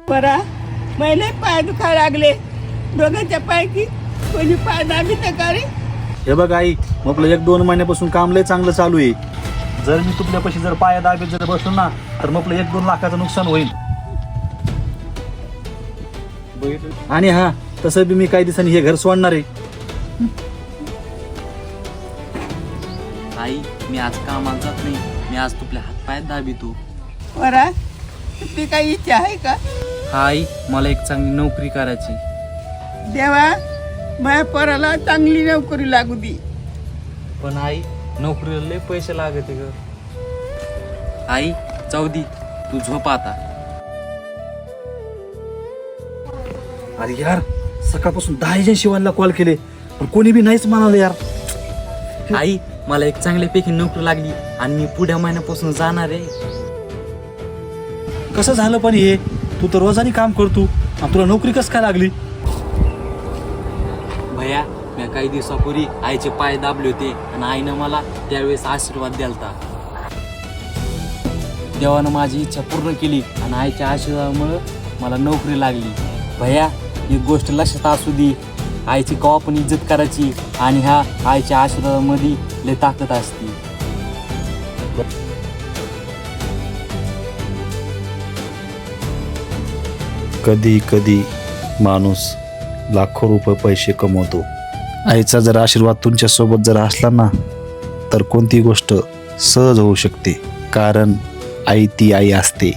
बरा मैले पाय दुखा लागले दोघांच्या पैकी कोणी पाय दाबी तर का रे? हे बघ आई, मग आपलं 1-2 महिन्यापासून काम लय चांगलं चालू आहे. जर मी तुझ्यापाशी जर पाया दाबीत जर बसलो ना तर मग आपलं 1-2 लाखाचं नुकसान होईल. आणि हा, तसं बी मी काही दिवसांनी हे घर सोडणार आहे. आई मी आज कामाला जात नाही, मी आज तुपल्या हातपायात दाबितो. बरा ती काही इच्छा आहे का? हा आई, मला एक चांगली नोकरी करायची. देवा माझ्या पोराला चांगली नोकरी लागू दे. पण आई नोकरीला लय पैसे लागते ग. आई जाऊ दे, तू झोप आता. अरे यार, सकाळपासून 10 जण शिवायला कॉल केले पण कोणी बी नाहीच म्हणाले यार. आई मला एक चांगल्यापैकी नोकरी लागली आणि मी पुढ्या महिन्यापासून जाणार आहे. कसं झालं पण हे? तू तर रोजानी काम करतो आणि तुला नोकरी कसं काय लागली? भैया मी काही दिवसापूर्वी आईचे पाय दाबले होते आणि आईनं मला त्यावेळेस आशीर्वाद द्यालता. देवानं माझी इच्छा पूर्ण केली आणि आईच्या आशीर्वादामुळे मला नोकरी लागली. भैया एक गोष्ट लक्षात असू दे, आईची कवा पण इज्जत करायची आणि ह्या आईच्या आशीर्वादामध्ये लय ताकद असते. कधी कधी माणूस लाखो रुपये पैसे कमवतो. आईचा जर आशीर्वाद तुमच्या सोबत जर असला ना तर कोणती गोष्ट सहज होऊ शकते, कारण आई ती आई असते.